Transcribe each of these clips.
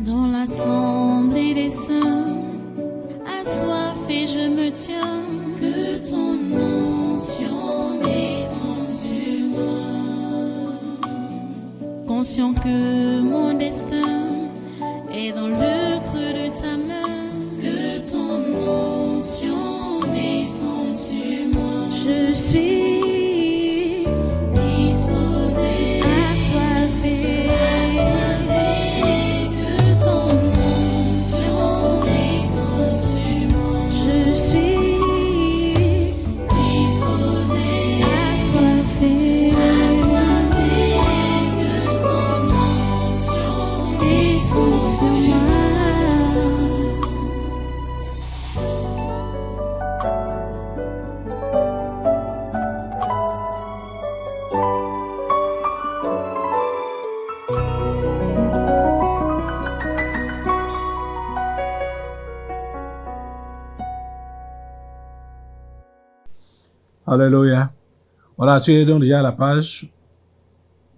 Dans l'assemblée des saints, assoiffé je me tiens, que ton onction descende sur moi. Conscient que mon destin est dans le creux de ta main, que ton onction descende sur moi. Je suis disposé, assoiffé, que ton onction descende sur moi. Je suis disposé, assoiffé, que ton onction descende sur moi. Alléluia. Voilà, tu es donc déjà à la page.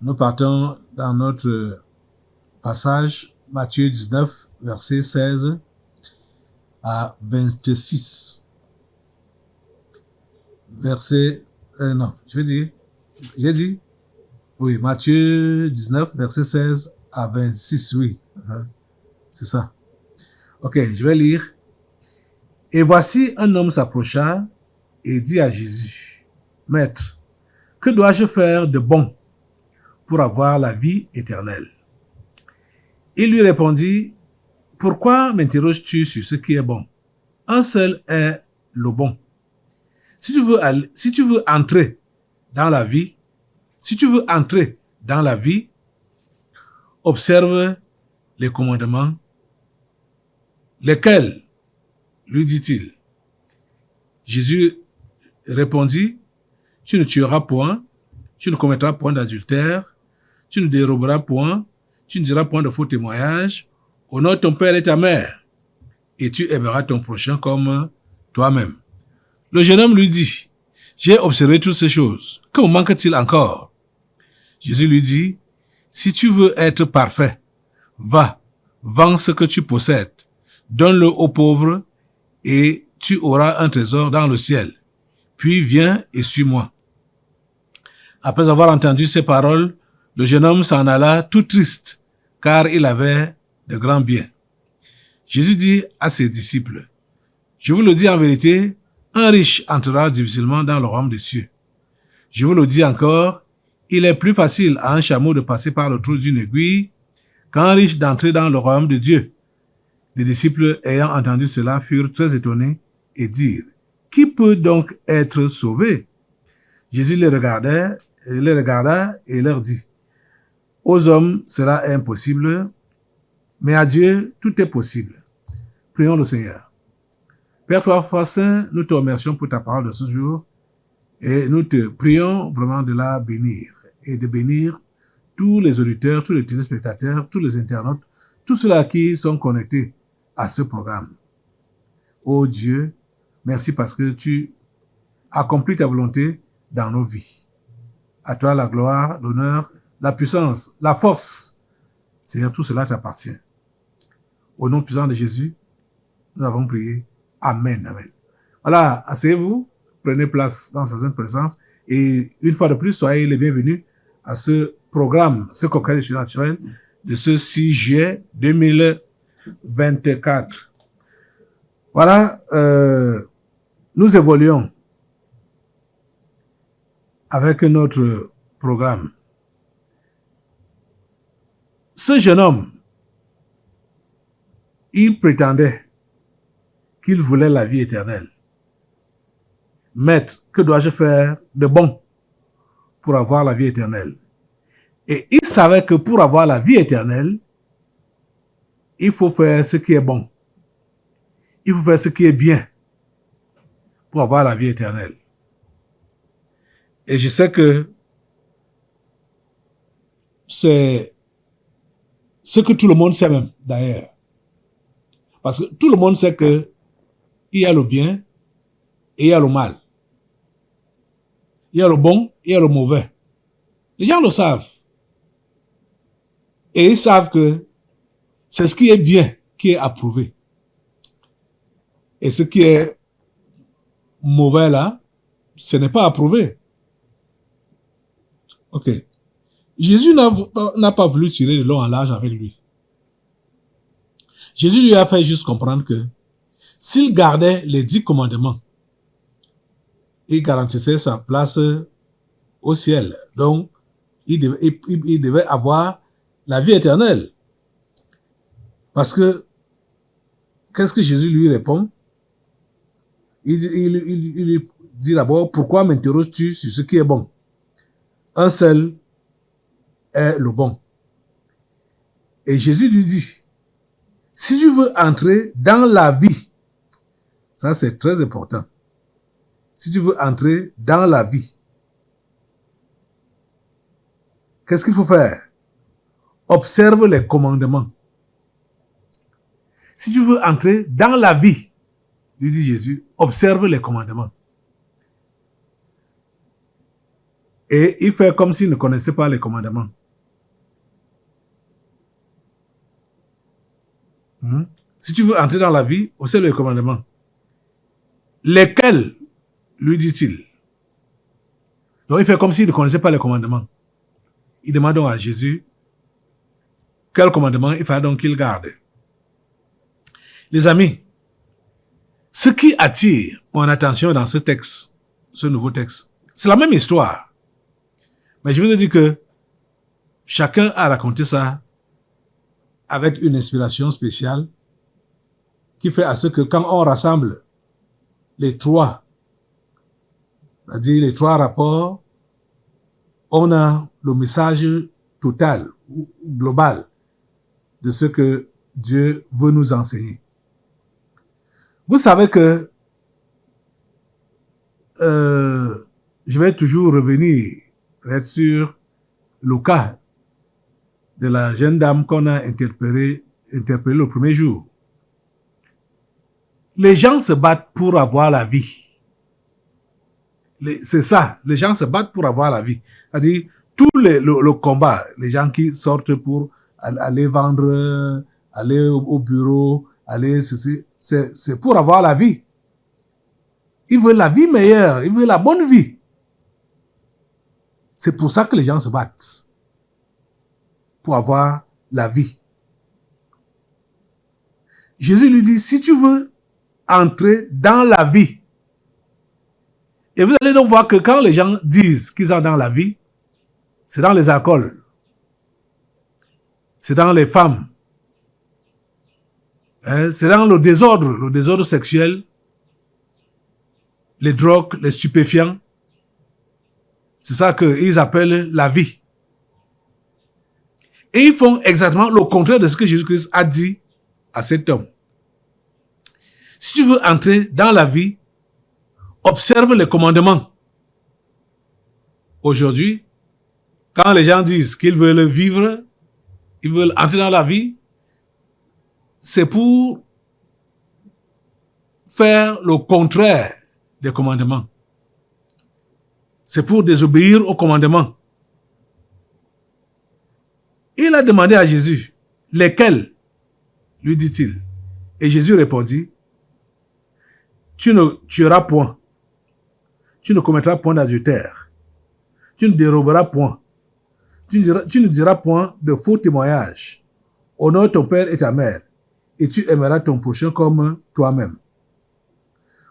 Nous partons dans notre passage, Matthieu 19, verset 16 à 26. J'ai dit, oui, Matthieu 19, verset 16 à 26, oui. C'est ça. Ok, je vais lire. Et voici un homme s'approcha et dit à Jésus, Maître, que dois-je faire de bon pour avoir la vie éternelle? Il lui répondit, pourquoi m'interroges-tu sur ce qui est bon? Un seul est le bon. Si tu veux entrer dans la vie, observe les commandements. Lesquels? Lui dit-il. Jésus répondit, tu ne tueras point, tu ne commettras point d'adultère, tu ne déroberas point, tu ne diras point de faux témoignages, honore ton père et ta mère, et tu aimeras ton prochain comme toi-même. Le jeune homme lui dit, j'ai observé toutes ces choses, que me manque-t-il encore? Jésus lui dit, si tu veux être parfait, va, vends ce que tu possèdes, donne-le aux pauvres, et tu auras un trésor dans le ciel. Puis viens et suis-moi. Après avoir entendu ces paroles, le jeune homme s'en alla tout triste, car il avait de grands biens. Jésus dit à ses disciples, je vous le dis en vérité, un riche entrera difficilement dans le royaume des cieux. Je vous le dis encore, il est plus facile à un chameau de passer par le trou d'une aiguille qu'à un riche d'entrer dans le royaume de Dieu. Les disciples ayant entendu cela furent très étonnés et dirent, qui peut donc être sauvé? Jésus les regarda et leur dit, aux hommes cela est impossible, mais à Dieu tout est possible. Prions le Seigneur. Père trois fois saint, nous te remercions pour ta parole de ce jour et nous te prions vraiment de la bénir et de bénir tous les auditeurs, tous les téléspectateurs, tous les internautes, tous ceux-là qui sont connectés à ce programme. Ô Dieu, merci parce que tu accomplis ta volonté dans nos vies. À toi la gloire, l'honneur, la puissance, la force. Seigneur, tout cela t'appartient. Au nom puissant de Jésus, nous avons prié. Amen, amen. Voilà, asseyez-vous, prenez place dans sa sainte présence et une fois de plus, soyez les bienvenus à ce programme, ce congrès des sciences naturelles de ce 6 juillet 2024. Voilà, nous évoluons avec notre programme. Ce jeune homme, il prétendait qu'il voulait la vie éternelle. Maître, que dois-je faire de bon pour avoir la vie éternelle? Et il savait que pour avoir la vie éternelle, il faut faire ce qui est bon. Il faut faire ce qui est bien pour avoir la vie éternelle. Et je sais que c'est ce que tout le monde sait même, d'ailleurs. Parce que tout le monde sait que il y a le bien et il y a le mal. Il y a le bon et il y a le mauvais. Les gens le savent. Et ils savent que C'est ce qui est bien, qui est approuvé. Et ce qui est mauvais là, ce n'est pas approuvé. Ok. Jésus n'a pas voulu tirer de long en large avec lui. Jésus lui a fait juste comprendre que s'il gardait les 10 commandements, il garantissait sa place au ciel. Donc, il devait avoir la vie éternelle. Parce que, qu'est-ce que Jésus lui répond? Il lui dit d'abord, pourquoi m'interroges-tu sur ce qui est bon? Un seul est le bon. Et Jésus lui dit, si tu veux entrer dans la vie, ça c'est très important. Si tu veux entrer dans la vie, qu'est-ce qu'il faut faire? Observe les commandements. Si tu veux entrer dans la vie, lui dit Jésus, observe les commandements. Et il fait comme s'il ne connaissait pas les commandements. Si tu veux entrer dans la vie, observe les commandements. Lesquels, lui dit-il? Donc il fait comme s'il ne connaissait pas les commandements. Il demande donc à Jésus quel commandement il fallait donc qu'il garde. Les amis, ce qui attire mon attention dans ce texte, ce nouveau texte, c'est la même histoire. Mais je vous ai dit que chacun a raconté ça avec une inspiration spéciale qui fait à ce que quand on rassemble les trois, c'est-à-dire les trois rapports, on a le message total, global, de ce que Dieu veut nous enseigner. Vous savez que je vais toujours revenir sur le cas de la jeune dame qu'on a interpellée le premier jour. Les gens se battent pour avoir la vie. C'est ça, les gens se battent pour avoir la vie. C'est-à-dire, le combat, les gens qui sortent pour aller vendre, aller au bureau, aller ceci, c'est pour avoir la vie. Ils veulent la vie meilleure, ils veulent la bonne vie. C'est pour ça que les gens se battent. Pour avoir la vie. Jésus lui dit, si tu veux entrer dans la vie, et vous allez donc voir que quand les gens disent qu'ils sont dans la vie, c'est dans les alcools, c'est dans les femmes, c'est dans le désordre sexuel, les drogues, les stupéfiants. C'est ça qu'ils appellent la vie. Et ils font exactement le contraire de ce que Jésus-Christ a dit à cet homme. Si tu veux entrer dans la vie, observe les commandements. Aujourd'hui, quand les gens disent qu'ils veulent vivre, ils veulent entrer dans la vie, c'est pour faire le contraire des commandements. C'est pour désobéir aux commandements. Il a demandé à Jésus, lesquels, lui dit-il. Et Jésus répondit, tu ne tueras point, tu ne commettras point d'adultère, tu ne déroberas point, tu ne diras point de faux témoignages, honore ton père et ta mère, et tu aimeras ton prochain comme toi-même.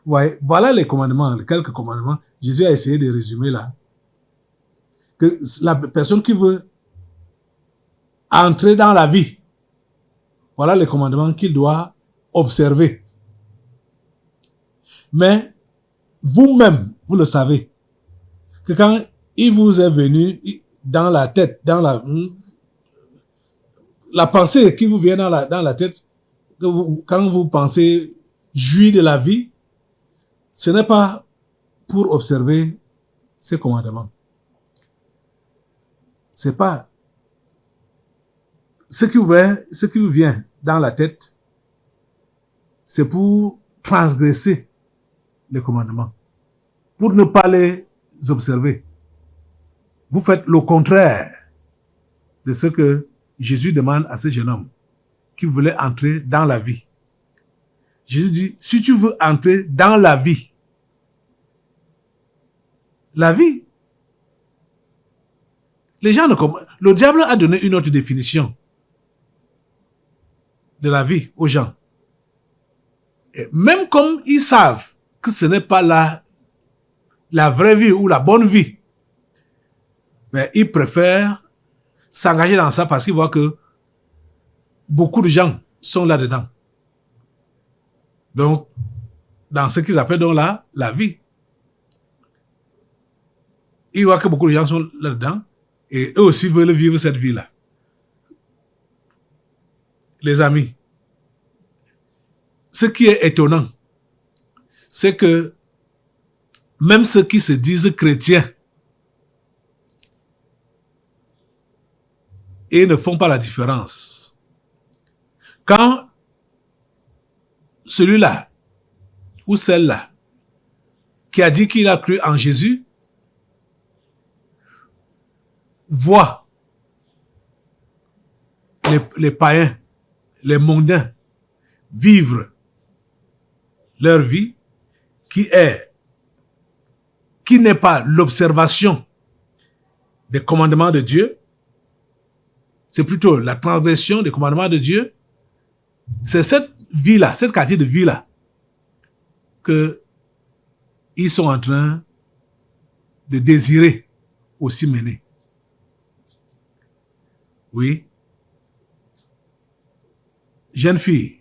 Ouais, voilà les commandements, les quelques commandements. Jésus a essayé de résumer là. Que la personne qui veut entrer dans la vie, voilà les commandements qu'il doit observer. Mais vous-même, vous le savez, que quand il vous est venu dans la tête, dans la pensée qui vous vient dans la tête, quand vous pensez jouir de la vie, ce n'est pas pour observer ces commandements. C'est pas ce qui vous vient dans la tête, c'est pour transgresser les commandements, pour ne pas les observer. Vous faites le contraire de ce que Jésus demande à ce jeune homme. qui voulait entrer dans la vie. Jésus dit, si tu veux entrer dans la vie, les gens ne comprennent. Le diable a donné une autre définition de la vie aux gens. Et même comme ils savent que ce n'est pas la vraie vie ou la bonne vie, mais ils préfèrent s'engager dans ça parce qu'ils voient que beaucoup de gens sont là-dedans. Donc, dans ce qu'ils appellent donc la vie. Ils voient que beaucoup de gens sont là-dedans et eux aussi veulent vivre cette vie-là. Les amis, ce qui est étonnant, c'est que même ceux qui se disent chrétiens et ne font pas la différence. Quand celui-là ou celle-là qui a dit qu'il a cru en Jésus voit les païens, les mondains vivre leur vie qui n'est pas l'observation des commandements de Dieu, c'est plutôt la transgression des commandements de Dieu. C'est cette vie-là, cette qualité de vie-là, que ils sont en train de désirer aussi mener. Oui. Jeune fille,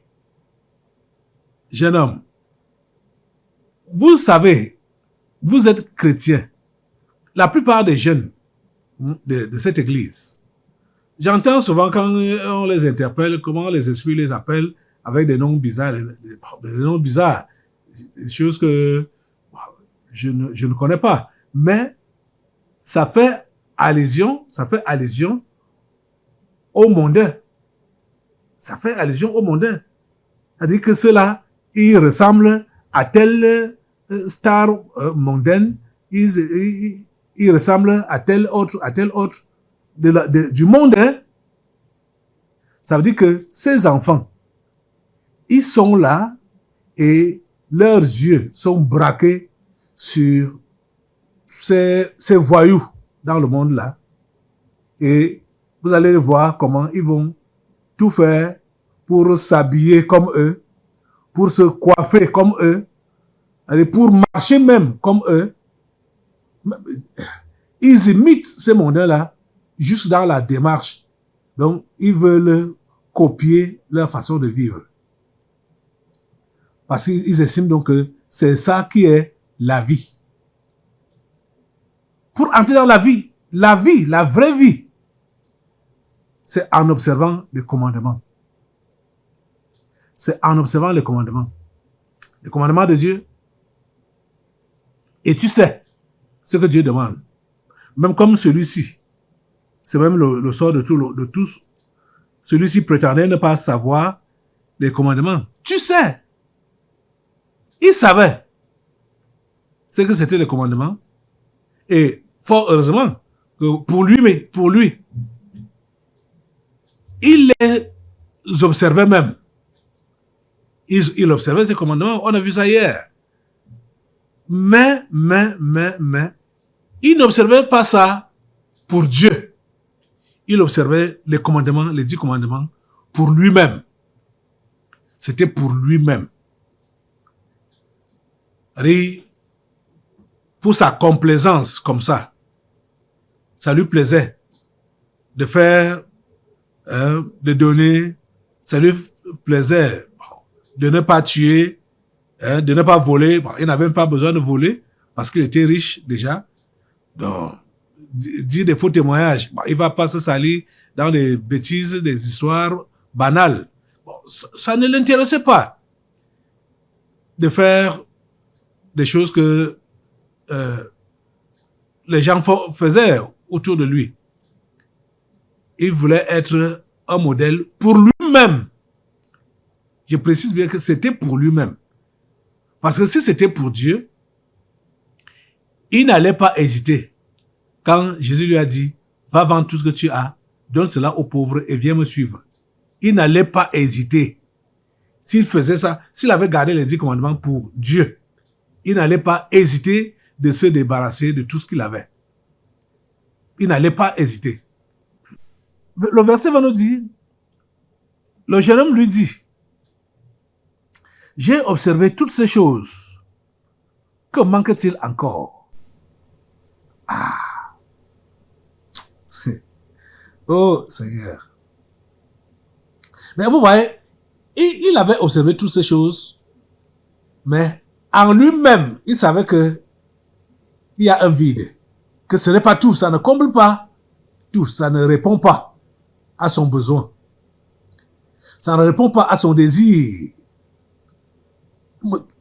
jeune homme, vous savez, vous êtes chrétien. La plupart des jeunes de cette église, j'entends souvent quand on les interpelle, comment les esprits les appellent avec des noms bizarres, des choses que je ne connais pas. Mais ça fait allusion aux mondains. Ça fait allusion aux mondains. C'est-à-dire que ceux-là, ils ressemblent à telle star mondaine, ils ressemblent à tel autre du monde. Hein? Ça veut dire que ces enfants, ils sont là et leurs yeux sont braqués sur ces voyous dans le monde là. Et vous allez les voir comment ils vont tout faire pour s'habiller comme eux, pour se coiffer comme eux, pour marcher même comme eux. Ils imitent ces mondains-là juste dans la démarche. Donc, ils veulent copier leur façon de vivre. Parce qu'ils estiment donc que c'est ça qui est la vie. Pour entrer dans la vie, la vraie vie, c'est en observant les commandements. C'est en observant les commandements. Les commandements de Dieu. Et tu sais ce que Dieu demande. Même comme celui-ci. C'est même le sort de tous. Celui-ci prétendait ne pas savoir les commandements. Tu sais. Il savait ce que c'était les commandements. Et fort heureusement que pour lui, il les observait même. Il observait ces commandements. On a vu ça hier. Mais, il n'observait pas ça pour Dieu. Il observait les commandements, les 10 commandements, pour lui-même. C'était pour lui-même. Pour sa complaisance comme ça, ça lui plaisait de faire, de donner, ça lui plaisait de ne pas tuer, de ne pas voler. Bon, il n'avait même pas besoin de voler parce qu'il était riche déjà. Donc, dire des faux témoignages, bon, il va pas se salir dans des bêtises, des histoires banales. Bon, ça ne l'intéressait pas de faire des choses que les gens faisaient autour de lui. Il voulait être un modèle pour lui-même. Je précise bien que c'était pour lui-même. Parce que si c'était pour Dieu, il n'allait pas hésiter. Quand Jésus lui a dit, va vendre tout ce que tu as, donne cela aux pauvres et viens me suivre. il n'allait pas hésiter. S'il faisait ça, s'il avait gardé les 10 commandements pour Dieu, il n'allait pas hésiter de se débarrasser de tout ce qu'il avait. Il n'allait pas hésiter. Le verset va nous dire, le jeune homme lui dit, j'ai observé toutes ces choses. Que manque-t-il encore? Oh Seigneur. Mais vous voyez, il avait observé toutes ces choses, mais en lui-même, il savait que il y a un vide, que ce n'est pas tout, ça ne comble pas tout, ça ne répond pas à son besoin, ça ne répond pas à son désir.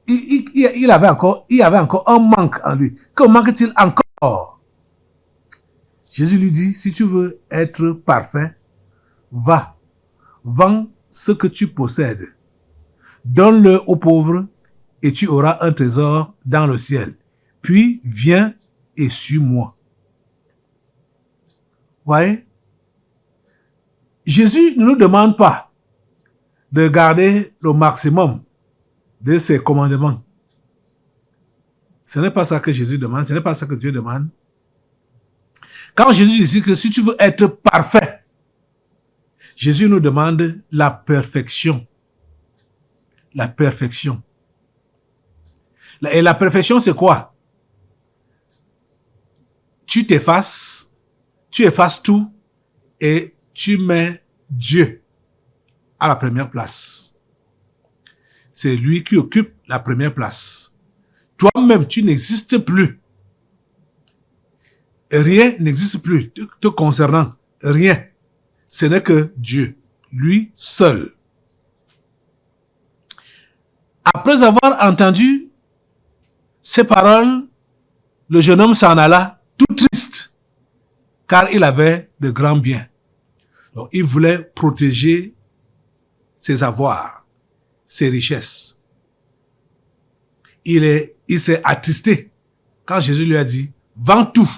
Il y avait encore un manque en lui. Que manque-t-il encore? Jésus lui dit, si tu veux être parfait, va, vends ce que tu possèdes, donne-le aux pauvres et tu auras un trésor dans le ciel. Puis viens et suis-moi. Voyez? Jésus ne nous demande pas de garder le maximum de ses commandements. Ce n'est pas ça que Jésus demande, ce n'est pas ça que Dieu demande. Quand Jésus dit ici que si tu veux être parfait, Jésus nous demande la perfection. La perfection. Et la perfection, c'est quoi? Tu effaces tout et tu mets Dieu à la première place. C'est lui qui occupe la première place. Toi-même, tu n'existes plus. Rien n'existe plus te concernant. Rien. Ce n'est que Dieu, lui seul. Après avoir entendu ces paroles, le jeune homme s'en alla tout triste, car il avait de grands biens. Donc, il voulait protéger ses avoirs, ses richesses. Il s'est attristé quand Jésus lui a dit, vends tout,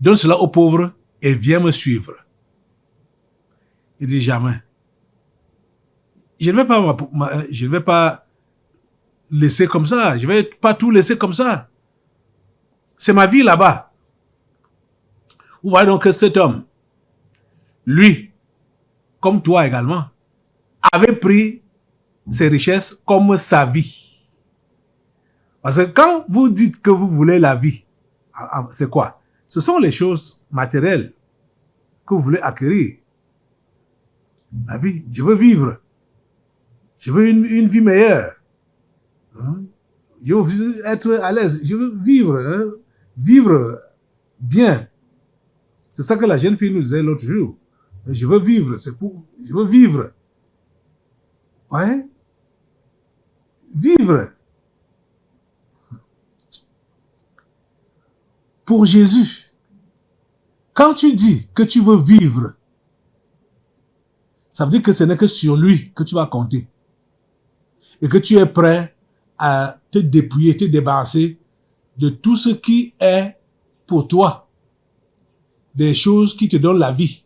donne cela aux pauvres et viens me suivre. Il dit jamais. Je ne vais pas laisser comme ça. Je ne vais pas tout laisser comme ça. C'est ma vie là-bas. Vous voyez donc que cet homme, lui, comme toi également, avait pris ses richesses comme sa vie. Parce que quand vous dites que vous voulez la vie, c'est quoi? Ce sont les choses matérielles que vous voulez acquérir. La vie, je veux vivre. Je veux une vie meilleure. Je veux être à l'aise. Je veux vivre. Vivre bien. C'est ça que la jeune fille nous disait l'autre jour. Je veux vivre. Je veux vivre. Ouais. Vivre. Pour Jésus, quand tu dis que tu veux vivre, ça veut dire que ce n'est que sur lui que tu vas compter. Et que tu es prêt à te dépouiller, te débarrasser de tout ce qui est pour toi. Des choses qui te donnent la vie,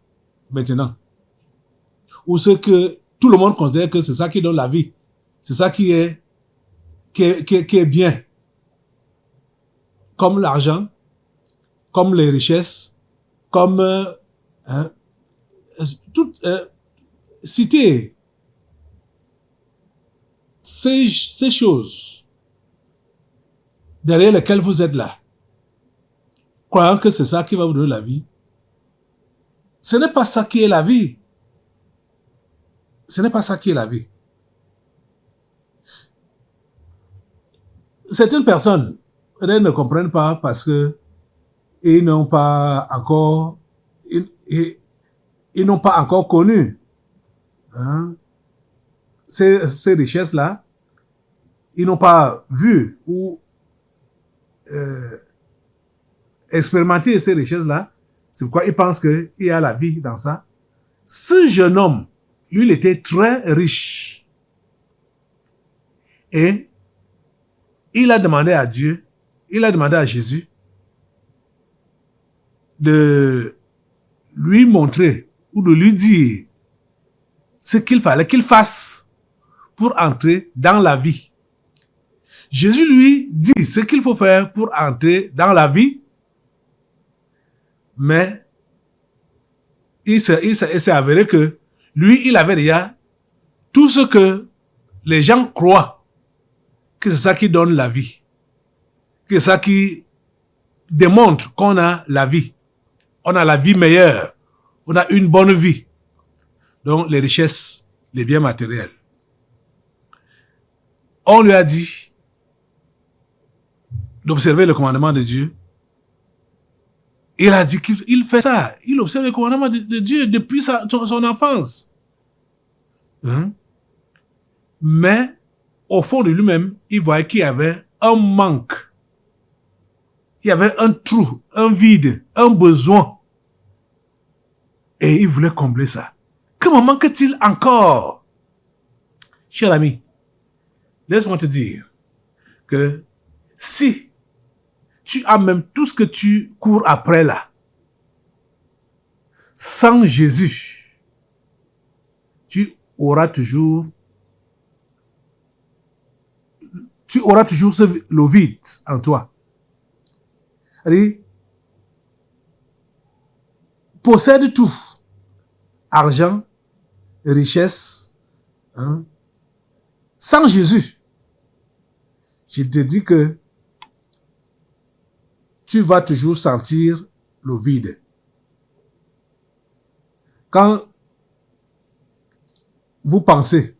maintenant. Ou ce que tout le monde considère que c'est ça qui donne la vie. C'est ça qui est bien. Comme l'argent, comme les richesses, comme citer ces choses derrière lesquelles vous êtes là, croyant que c'est ça qui va vous donner la vie. Ce n'est pas ça qui est la vie. Ce n'est pas ça qui est la vie. Certaines personnes, elles ne comprennent pas parce que ils n'ont pas encore connu ces richesses-là. Ils n'ont pas vu ou expérimenté ces richesses-là. C'est pourquoi ils pensent qu'il y a la vie dans ça. Ce jeune homme, lui, il était très riche. Et il a demandé à Dieu, il a demandé à Jésus de lui montrer ou de lui dire ce qu'il fallait qu'il fasse pour entrer dans la vie. Jésus lui dit ce qu'il faut faire pour entrer dans la vie, mais il s'est avéré que lui, il avait déjà tout ce que les gens croient que c'est ça qui donne la vie, que c'est ça qui démontre qu'on a la vie. On a la vie meilleure, on a une bonne vie. Donc les richesses, les biens matériels. On lui a dit d'observer le commandement de Dieu. Il a dit qu'il fait ça. Il observe le commandement de Dieu depuis son enfance. Hein? Mais au fond de lui-même, il voyait qu'il y avait un manque. Il y avait un trou, un vide, un besoin. Et il voulait combler ça. Que me manque-t-il encore? Cher ami, laisse-moi te dire que si tu as même tout ce que tu cours après là, sans Jésus, tu auras toujours le vide en toi. C'est-à-dire, possède tout, argent, richesse, hein. Sans Jésus, je te dis que tu vas toujours sentir le vide. Quand vous pensez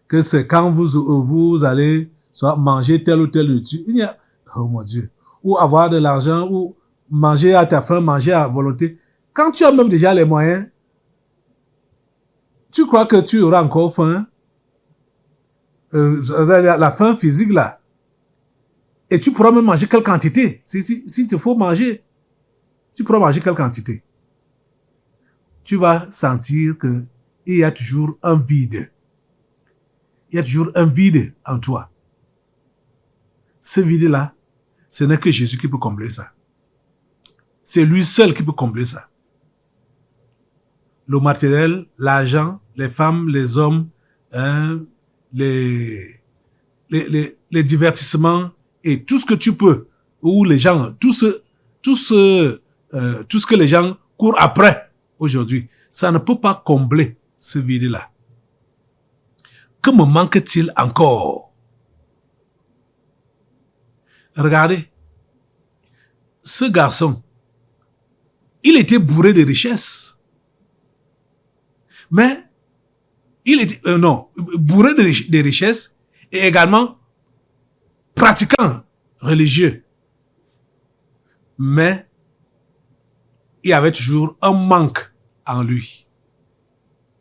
que c'est quand vous allez soit manger tel ou tel nourriture, il y a, oh mon Dieu, ou avoir de l'argent, ou manger à ta faim, manger à volonté. Quand tu as même déjà les moyens, tu crois que tu auras encore faim, la faim physique là, et tu pourras même manger quelle quantité. Si te faut manger, tu pourras manger quelle quantité. Tu vas sentir que il y a toujours un vide. Il y a toujours un vide en toi. Ce vide-là, ce n'est que Jésus qui peut combler ça. C'est lui seul qui peut combler ça. Le matériel, l'argent, les femmes, les hommes, hein, les divertissements et tout ce que tu peux, ou les gens, tout ce que les gens courent après aujourd'hui, ça ne peut pas combler ce vide-là. Que me manque-t-il encore? Regardez, ce garçon, il était bourré de richesses. Mais, il était, bourré de richesses et également pratiquant religieux. Mais, il y avait toujours un manque en lui.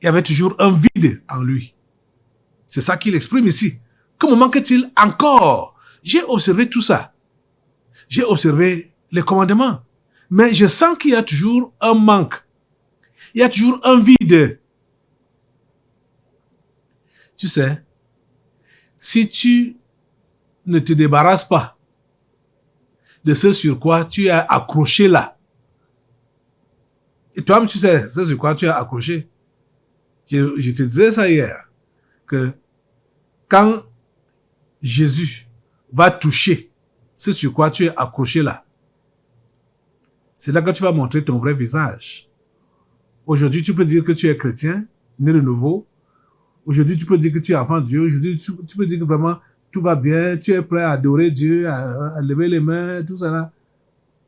Il y avait toujours un vide en lui. C'est ça qu'il exprime ici. Que me manque-t-il encore? J'ai observé tout ça. J'ai observé les commandements. Mais je sens qu'il y a toujours un manque. Il y a toujours un vide. Tu sais, si tu ne te débarrasses pas de ce sur quoi tu es accroché là, et toi-même tu sais ce sur quoi tu es accroché. Je te disais ça hier, que quand Jésus va toucher ce sur quoi tu es accroché là, c'est là que tu vas montrer ton vrai visage. Aujourd'hui, tu peux dire que tu es chrétien, né de nouveau. Aujourd'hui, tu peux dire que tu es enfant de Dieu. Aujourd'hui, tu peux dire que vraiment tout va bien, tu es prêt à adorer Dieu, à lever les mains, tout ça là.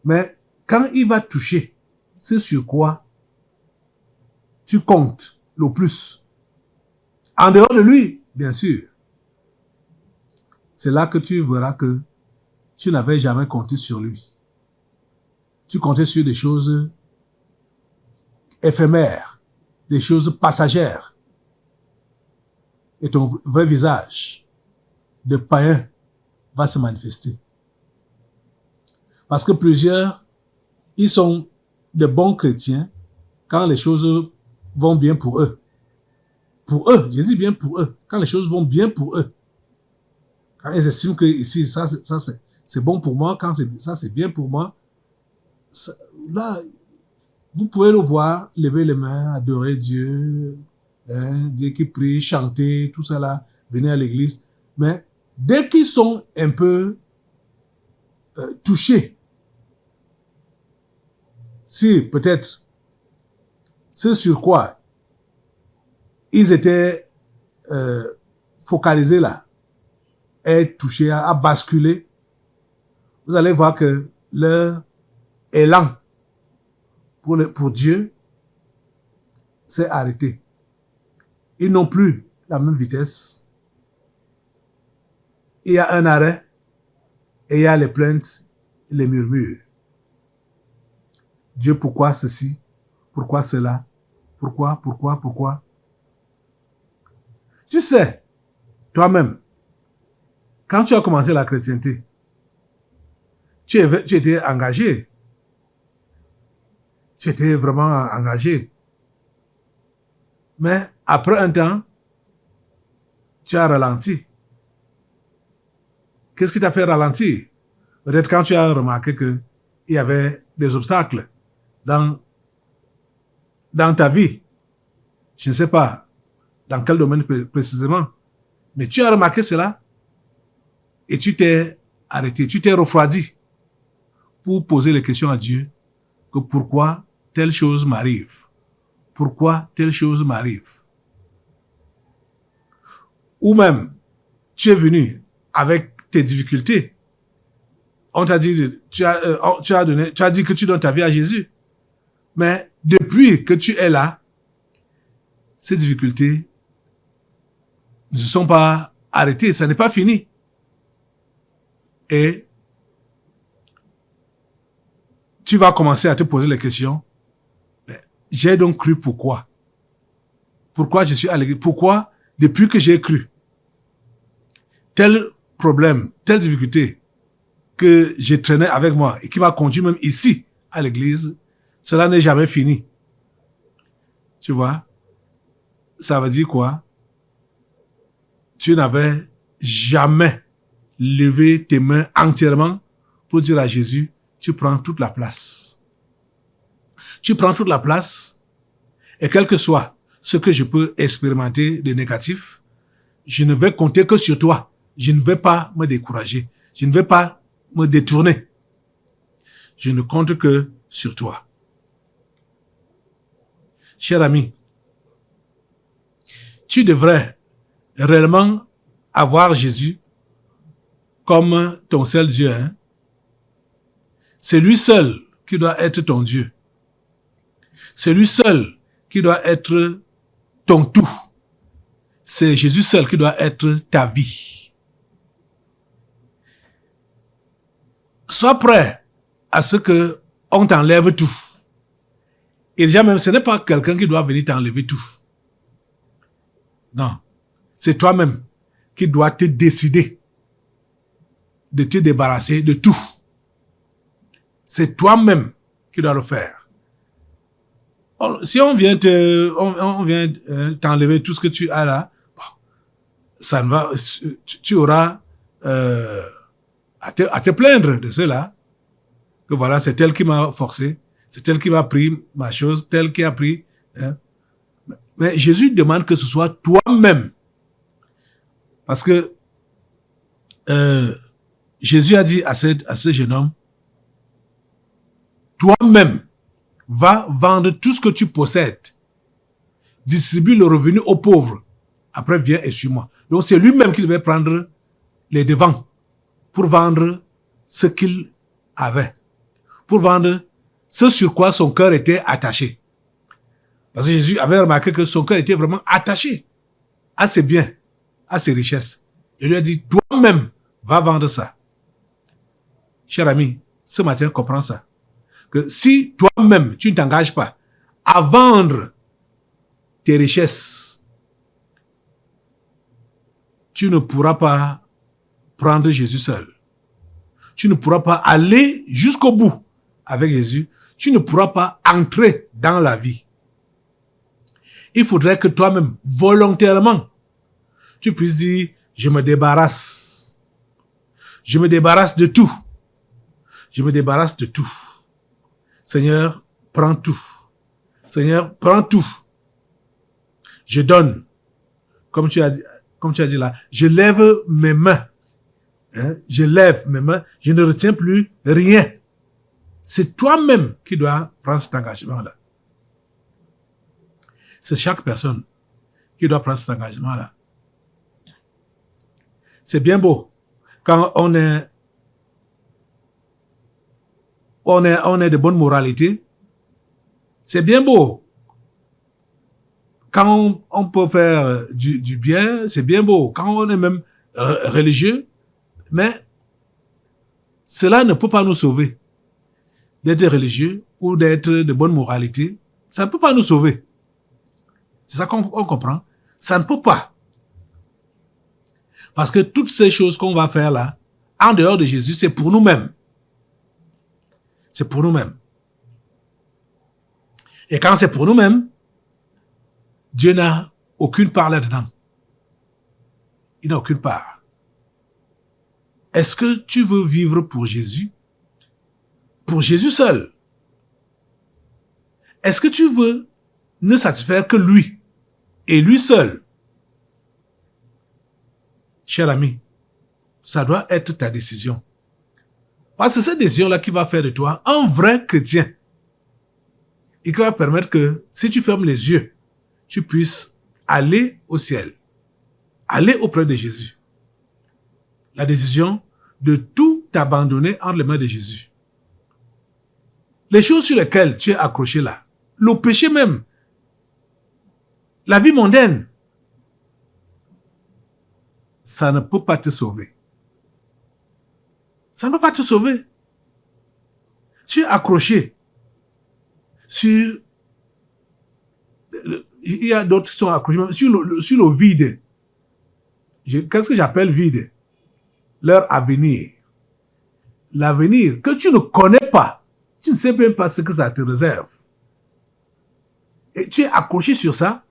Mais quand il va toucher ce sur quoi tu comptes le plus, en dehors de lui, bien sûr, c'est là que tu verras que tu n'avais jamais compté sur lui. Tu comptais sur des choses éphémères, des choses passagères. Et ton vrai visage de païen va se manifester. Parce que plusieurs, ils sont de bons chrétiens quand les choses vont bien pour eux. Pour eux, je dis bien pour eux. Quand les choses vont bien pour eux. Quand ils estiment que ici, ça c'est bon pour moi, quand ça c'est bien pour moi, ça, là, vous pouvez le voir lever les mains, adorer Dieu, dire qu'il prie, chanter, tout ça là, venir à l'église. Mais dès qu'ils sont un peu touchés, si peut-être ce sur quoi ils étaient focalisés là est touché, a basculé, vous allez voir que leur élan pour Dieu s'est arrêté. Ils n'ont plus la même vitesse. Il y a un arrêt et il y a les plaintes, les murmures. Dieu, pourquoi ceci? Pourquoi cela? Pourquoi? Tu sais, toi-même, quand tu as commencé la chrétienté, tu étais engagé. Tu étais vraiment engagé. Mais après un temps, tu as ralenti. Qu'est-ce qui t'a fait ralentir? Peut-être quand tu as remarqué qu'il y avait des obstacles dans ta vie. Je ne sais pas dans quel domaine précisément. Mais tu as remarqué cela et tu t'es arrêté, tu t'es refroidi pour poser les questions à Dieu que pourquoi telle chose m'arrive? Pourquoi telle chose m'arrive? Ou même, tu es venu avec tes difficultés. On t'a dit, tu as dit que tu donnes ta vie à Jésus. Mais depuis que tu es là, ces difficultés ne se sont pas arrêtées, ça n'est pas fini. Et tu vas commencer à te poser les questions. J'ai donc cru pourquoi? Pourquoi je suis à l'église? Pourquoi, depuis que j'ai cru, tel problème, telle difficulté que j'ai traîné avec moi et qui m'a conduit même ici à l'église, cela n'est jamais fini. Tu vois? Ça veut dire quoi? Tu n'avais jamais levé tes mains entièrement pour dire à Jésus, tu prends toute la place. Tu prends toute la place et quel que soit ce que je peux expérimenter de négatif, je ne vais compter que sur toi. Je ne vais pas me décourager. Je ne vais pas me détourner. Je ne compte que sur toi. Cher ami, tu devrais réellement avoir Jésus comme ton seul Dieu. C'est lui seul qui doit être ton Dieu. C'est lui seul qui doit être ton tout. C'est Jésus seul qui doit être ta vie. Sois prêt à ce que on t'enlève tout. Et déjà même, ce n'est pas quelqu'un qui doit venir t'enlever tout. Non. C'est toi-même qui dois te décider de te débarrasser de tout. C'est toi-même qui dois le faire. Si on vient t'enlever tout ce que tu as là, bon, ça ne va, tu auras à te plaindre de cela. Que voilà, c'est tel qui m'a forcé, c'est tel qui m'a pris ma chose, tel qui a pris. Mais Jésus demande que ce soit toi-même. Parce que Jésus a dit à ce jeune homme, toi-même, va vendre tout ce que tu possèdes. Distribue le revenu aux pauvres. Après, viens et suis-moi. Donc, c'est lui-même qui devait prendre les devants pour vendre ce qu'il avait. Pour vendre ce sur quoi son cœur était attaché. Parce que Jésus avait remarqué que son cœur était vraiment attaché à ses biens, à ses richesses. Il lui a dit, toi-même, va vendre ça. Cher ami, ce matin, comprends ça. Que si toi-même, tu ne t'engages pas à vendre tes richesses, tu ne pourras pas prendre Jésus seul. Tu ne pourras pas aller jusqu'au bout avec Jésus. Tu ne pourras pas entrer dans la vie. Il faudrait que toi-même, volontairement, tu puisses dire, je me débarrasse. Je me débarrasse de tout. Je me débarrasse de tout. Seigneur, prends tout. Seigneur, prends tout. Je donne. Comme tu as dit là, je lève mes mains. Hein? Je lève mes mains. Je ne retiens plus rien. C'est toi-même qui dois prendre cet engagement-là. C'est chaque personne qui doit prendre cet engagement-là. C'est bien beau quand on est de bonne moralité. C'est bien beau. Quand on peut faire du bien, c'est bien beau. Quand on est même religieux, mais cela ne peut pas nous sauver. D'être religieux ou d'être de bonne moralité, ça ne peut pas nous sauver. C'est ça qu'on comprend. Ça ne peut pas. Parce que toutes ces choses qu'on va faire là, en dehors de Jésus, c'est pour nous-mêmes. C'est pour nous-mêmes. Et quand c'est pour nous-mêmes, Dieu n'a aucune part là-dedans. Il n'a aucune part. Est-ce que tu veux vivre pour Jésus? Pour Jésus seul? Est-ce que tu veux ne satisfaire que lui et lui seul? Cher ami, ça doit être ta décision. Parce que c'est cette décision-là qui va faire de toi un vrai chrétien. Et qui va permettre que, si tu fermes les yeux, tu puisses aller au ciel. Aller auprès de Jésus. La décision de tout abandonner entre les mains de Jésus. Les choses sur lesquelles tu es accroché là, le péché même, la vie mondaine, ça ne peut pas te sauver. Ça ne peut pas te sauver. Tu es accroché sur... Il y a d'autres qui sont accrochés sur le vide. Qu'est-ce que j'appelle vide? Leur avenir. L'avenir que tu ne connais pas. Tu ne sais même pas ce que ça te réserve. Et tu es accroché sur ça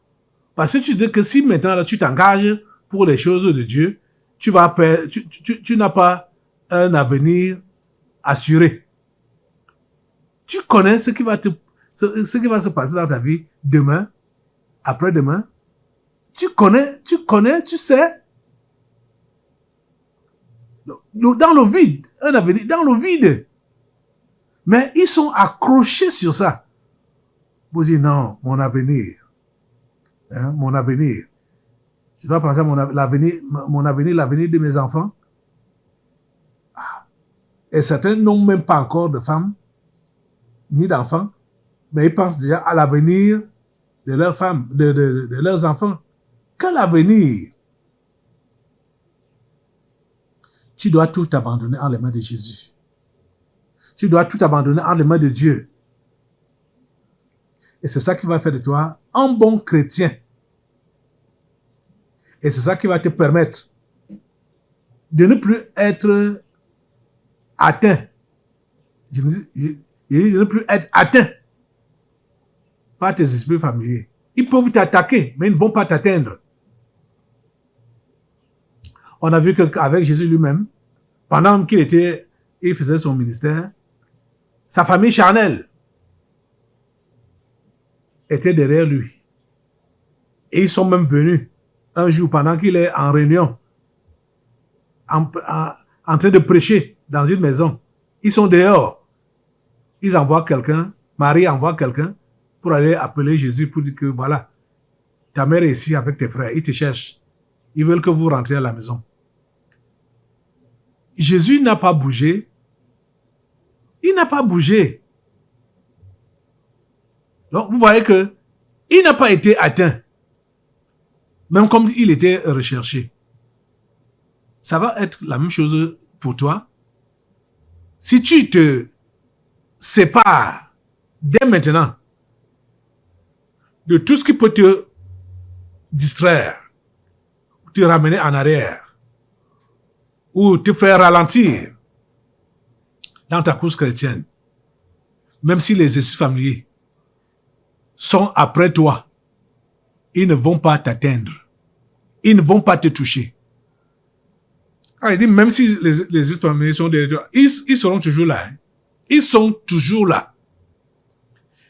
parce que tu dis que si maintenant là, tu t'engages pour les choses de Dieu, tu n'as pas un avenir assuré. Tu connais ce qui va se passer dans ta vie demain, après-demain. Tu connais, tu sais. Dans le vide, un avenir, dans le vide. Mais ils sont accrochés sur ça. Vous dites, non, mon avenir. Hein, mon avenir. Je dois penser à l'avenir de mes enfants. Et certains n'ont même pas encore de femmes, ni d'enfants, mais ils pensent déjà à l'avenir de leurs femmes, de leurs enfants. Quel avenir? Tu dois tout abandonner en les mains de Jésus. Tu dois tout abandonner en les mains de Dieu. Et c'est ça qui va faire de toi un bon chrétien. Et c'est ça qui va te permettre de ne plus être atteint. Je dis de ne plus être atteint par tes esprits familiers. Ils peuvent t'attaquer, mais ils ne vont pas t'atteindre. On a vu qu'avec Jésus lui-même, pendant qu'il faisait son ministère, sa famille charnelle était derrière lui. Et ils sont même venus un jour pendant qu'il est en réunion, en train de prêcher dans une maison. Ils sont dehors. Ils envoient quelqu'un, Marie envoie quelqu'un pour aller appeler Jésus pour dire que voilà, ta mère est ici avec tes frères, ils te cherchent. Ils veulent que vous rentriez à la maison. Jésus n'a pas bougé. Il n'a pas bougé. Donc, vous voyez que il n'a pas été atteint. Même comme il était recherché. Ça va être la même chose pour toi. Si tu te sépares dès maintenant de tout ce qui peut te distraire, te ramener en arrière, ou te faire ralentir dans ta course chrétienne, même si les esprits familiers sont après toi, ils ne vont pas t'atteindre. Ils ne vont pas te toucher. Ah, il dit, même si les esprits familiers sont derrière toi, ils seront toujours là. Hein. Ils sont toujours là.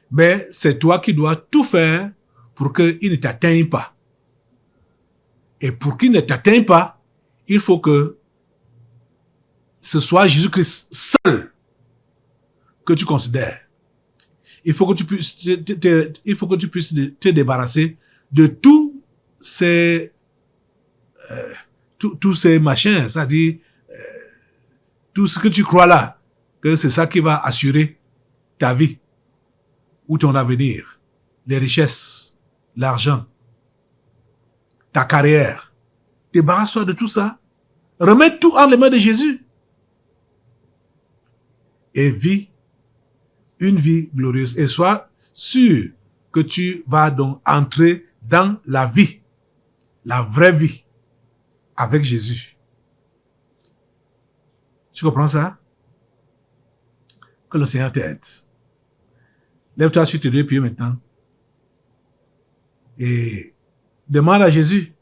Mais c'est toi qui dois tout faire pour qu'il ne t'atteigne pas. Et pour qu'il ne t'atteigne pas, il faut que ce soit Jésus-Christ seul que tu considères. Il faut que tu puisses te débarrasser de tous ces machins, c'est-à-dire tout ce que tu crois là, que c'est ça qui va assurer ta vie ou ton avenir, les richesses, l'argent, ta carrière. Débarrasse-toi de tout ça. Remets tout en les mains de Jésus. Et vis une vie glorieuse. Et sois sûr que tu vas donc entrer dans la vie, la vraie vie, avec Jésus. Tu comprends ça? Que le Seigneur t'aide. Lève-toi sur tes deux pieds maintenant. Et demande à Jésus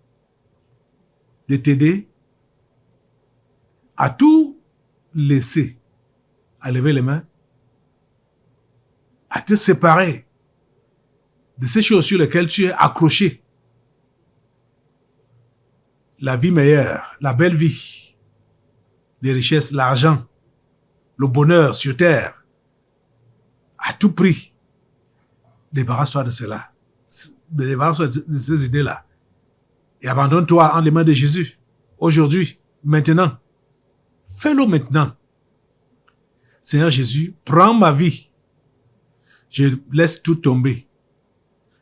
de t'aider à tout laisser, à lever les mains, à te séparer de ces choses sur lesquelles tu es accroché. La vie meilleure, la belle vie, les richesses, l'argent, le bonheur sur terre, à tout prix. Débarrasse-toi de cela. Débarrasse-toi de ces idées-là. Et abandonne-toi en les mains de Jésus. Aujourd'hui, maintenant. Fais-le maintenant. Seigneur Jésus, prends ma vie. Je laisse tout tomber.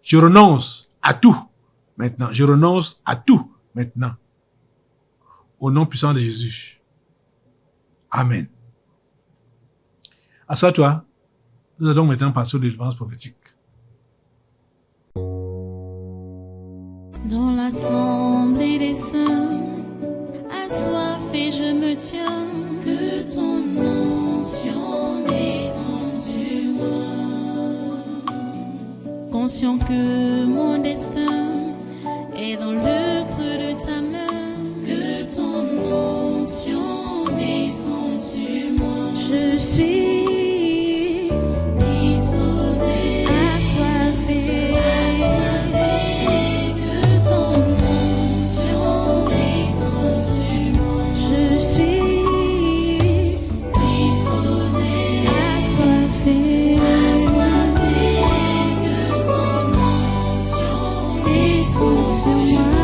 Je renonce à tout maintenant. Je renonce à tout maintenant. Au nom puissant de Jésus. Amen. Assois-toi. Nous allons maintenant passer aux délivrances prophétiques. Dans l'assemblée des saints, assoiffé je me tiens, que ton onction descende sur moi. Conscient que mon destin est dans le creux de ta main, que ton onction descende sur moi. Je suis disposé, assoiffé, que ton onction descende sur moi. Je suis disposé, assoiffé, que ton onction descende sur moi.